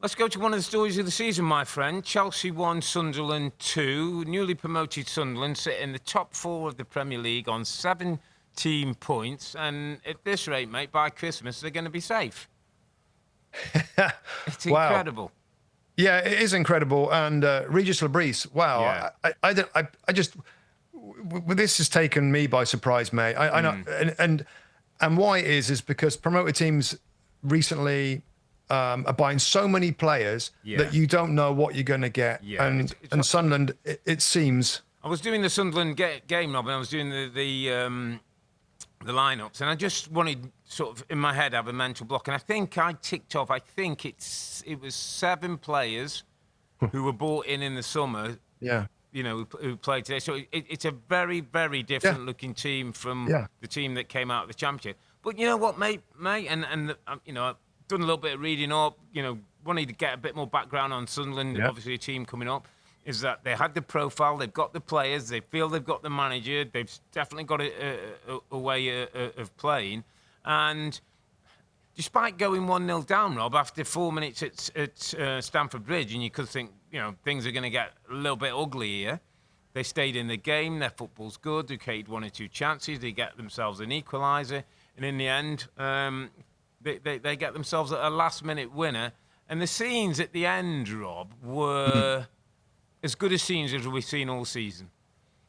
Let's go to one of the stories of the season, my friend. Chelsea 1, Sunderland 2. Newly promoted Sunderland sit in the top 4 of the Premier League on 17 points. And at this rate, mate, by Christmas, they're going to be safe. It's incredible. Yeah, it is incredible. And Regis Lebris, wow. Yeah. I just... This has taken me by surprise, mate. I know. And why it is because promoted teams recently... are buying so many players that you don't know what you're going to get. Yeah, and Sunderland, it seems... I was doing the Sunderland game, Rob, and I was doing the lineups, and I just wanted sort of in my head have a mental block, and I think I ticked off. I think it was 7 players who were bought in the summer. Yeah. You know, who played today. So it's a very, very different looking team from the team that came out of the Championship. But you know what, mate, and you know. Done a little bit of reading up, you know, wanting to get a bit more background on Sunderland, obviously a team coming up, is that they had the profile, they've got the players, they feel they've got the manager, they've definitely got a way of playing. And despite going 1-0 down, Rob, after 4 minutes at Stamford Bridge, and you could think, you know, things are going to get a little bit ugly here, they stayed in the game, their football's good, they created 1 or 2 chances, they get themselves an equaliser, and in the end... They get themselves a last-minute winner. And the scenes at the end, Rob, were as good as scenes as we've seen all season.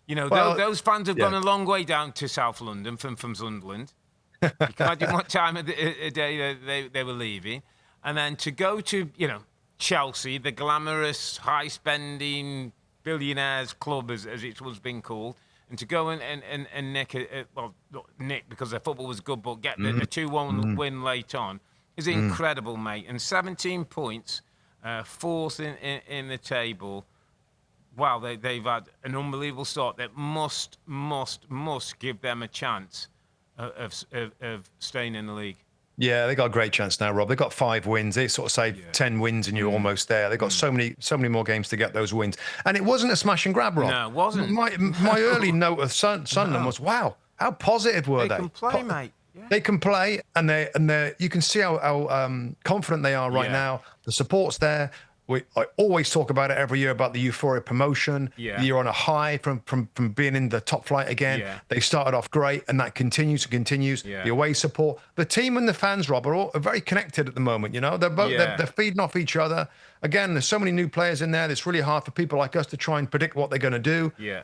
You know, those fans have gone a long way down to South London from Sunderland. You can imagine what time of the day they were leaving. And then to go to, you know, Chelsea, the glamorous, high-spending billionaires club, as it was being called, and to go and nick, well, not nick because their football was good, but get the 2-1 win late on is incredible, mate. And 17 points, 4th in the table. Wow, they've had an unbelievable start that must give them a chance of staying in the league. Yeah, they got a great chance now, Rob. They got 5 wins. They sort of say 10 wins and you're almost there. They got so many more games to get those wins. And it wasn't a smash and grab, Rob. No, it wasn't. My early note of Sunderland was, wow, how positive were they? They can play, mate. Yeah. They can play, and they you can see how confident they are right now. The support's there. I always talk about it every year about the euphoria promotion. Yeah. You're on a high from being in the top flight again. Yeah. They started off great, and that continues. Yeah. The away support, the team and the fans, Rob, are very connected at the moment. You know, they're both they're feeding off each other. Again, there's so many new players in there. It's really hard for people like us to try and predict what they're going to do. Yeah.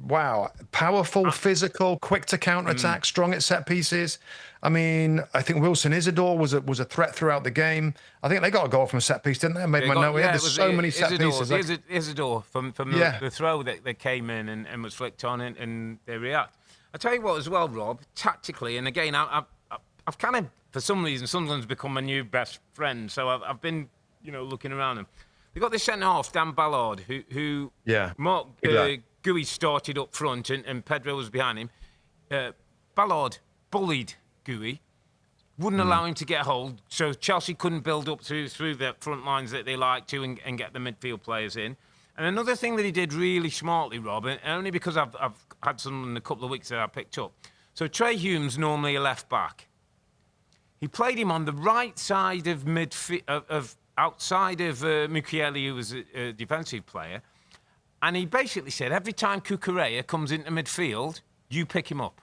Wow, powerful, physical, quick to counter attack, strong at set pieces. I mean, I think Wilson Isidor was a threat throughout the game. I think they got a goal from a set piece, didn't they? I made my note. There's so many set pieces. Isidor from the throw that came in and was flicked on and they react. I tell you what as well, Rob, tactically, and again, I've kind of, for some reason, Sunderland's become my new best friend, so I've been, you know, looking around them. They got this centre-half, Dan Ballard, who Mark Gooey started up front and Pedro was behind him. Ballard bullied Gooey, wouldn't allow him to get hold, so Chelsea couldn't build up through the front lines that they like to and get the midfield players in. And another thing that he did really smartly, Rob, and only because I've had some in a couple of weeks that I picked up. So Trey Hume's normally a left back. He played him on the right side of outside of Mukiele, who was a defensive player, and he basically said every time Cucurella comes into midfield, you pick him up.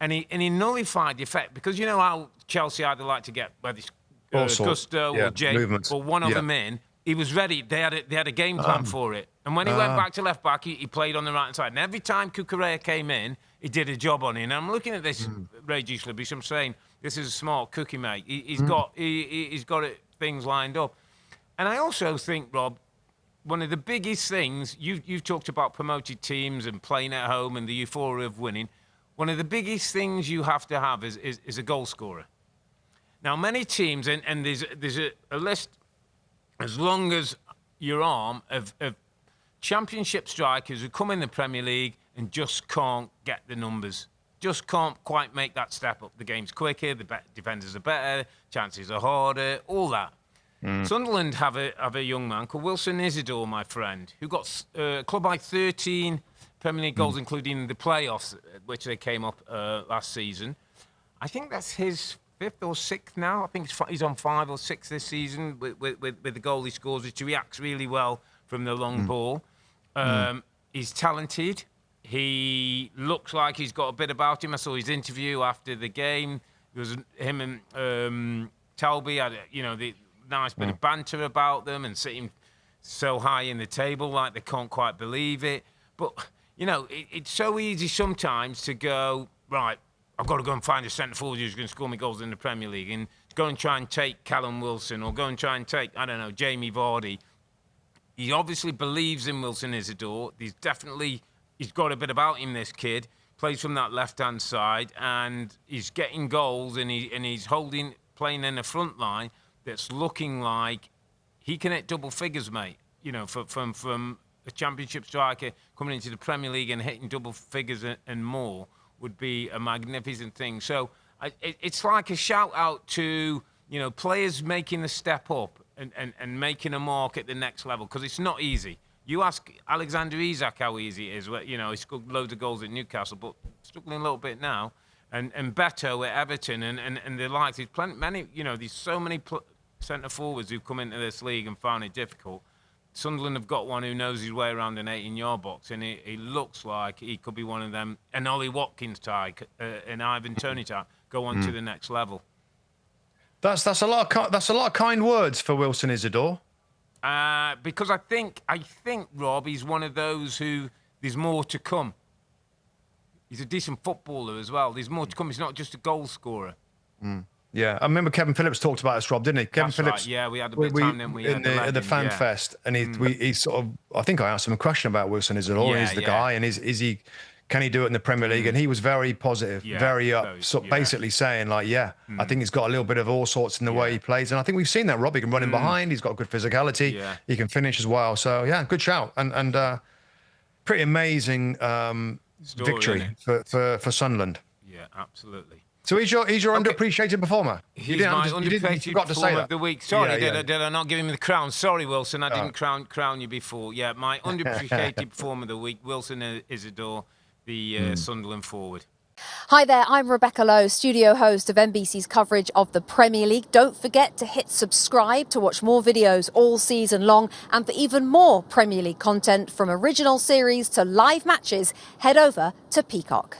And he nullified the effect, because you know how Chelsea either like to get whether it's Gusto or Jake or one of them in. He was ready. They had a game plan for it. And when he went back to left back, he played on the right hand side. And every time Cucurella came in, he did a job on it. And I'm looking at this Regis Lebris. I'm saying this is a smart cookie, mate. He's got things lined up. And I also think, Rob, one of the biggest things you've talked about promoted teams and playing at home and the euphoria of winning. One of the biggest things you have to have is a goal scorer. Now, many teams, and there's a list as long as your arm of championship strikers who come in the Premier League and just can't get the numbers. Just can't quite make that step up. The game's quicker, the defenders are better, chances are harder, all that. Sunderland have a young man called Wilson Isidor, my friend, who got club by 13 Premier League goals, including the playoffs, which they came up last season. I think that's his fifth or sixth now. I think he's on 5 or 6 this season with the goal he scores, which reacts really well from the long ball. He's talented. He looks like he's got a bit about him. I saw his interview after the game. It was him and Talby had, the nice bit of banter about them and sitting so high in the table like they can't quite believe it. But, it's so easy sometimes to go, right, I've got to go and find a centre forward who's going to score me goals in the Premier League and go and try and take Callum Wilson or go and try and take, I don't know, Jamie Vardy. He obviously believes in Wilson Isidor. He's got a bit about him, this kid. Plays from that left-hand side and he's getting goals and he's playing in the front line that's looking like he can hit double figures, mate. From a championship striker coming into the Premier League and hitting double figures and more would be a magnificent thing. So it's like a shout out to, players making the step up and making a mark at the next level, because it's not easy. You ask Alexander Isak how easy it is. He scored loads of goals at Newcastle, but struggling a little bit now. And Beto at Everton and the likes. There's so many centre forwards who've come into this league and found it difficult. Sunderland have got one who knows his way around an 18-yard box, and he looks like he could be one of them. And Ollie Watkins type, and Ivan Toney type, go on to the next level. That's a lot of kind words for Wilson Isidor. Because I think Rob, he's one of those who there's more to come. He's a decent footballer as well. There's more to come. He's not just a goal scorer. Yeah, I remember Kevin Phillips talked about this, Rob, didn't he? Kevin Phillips. Right. Yeah, we had a bit of time, didn't we? At the Fan Fest, and he sort of, I think I asked him a question about Wilson Isidor. He's the guy, and can he do it in the Premier League? And he was very positive, very up, basically saying like, I think he's got a little bit of all sorts in the way he plays, and I I think we've seen that. Robbie can run in behind. He's got good physicality. Yeah. He can finish as well. So good shout, and pretty amazing victory for Sunderland. Yeah, absolutely. So he's your underappreciated performer. He's my underappreciated performer of the week. Sorry, did I not give him the crown? Sorry, Wilson, I didn't crown you before. Yeah, my underappreciated performer of the week, Wilson Isidor, the Sunderland forward. Hi there, I'm Rebecca Lowe, studio host of NBC's coverage of the Premier League. Don't forget to hit subscribe to watch more videos all season long. And for even more Premier League content, from original series to live matches, head over to Peacock.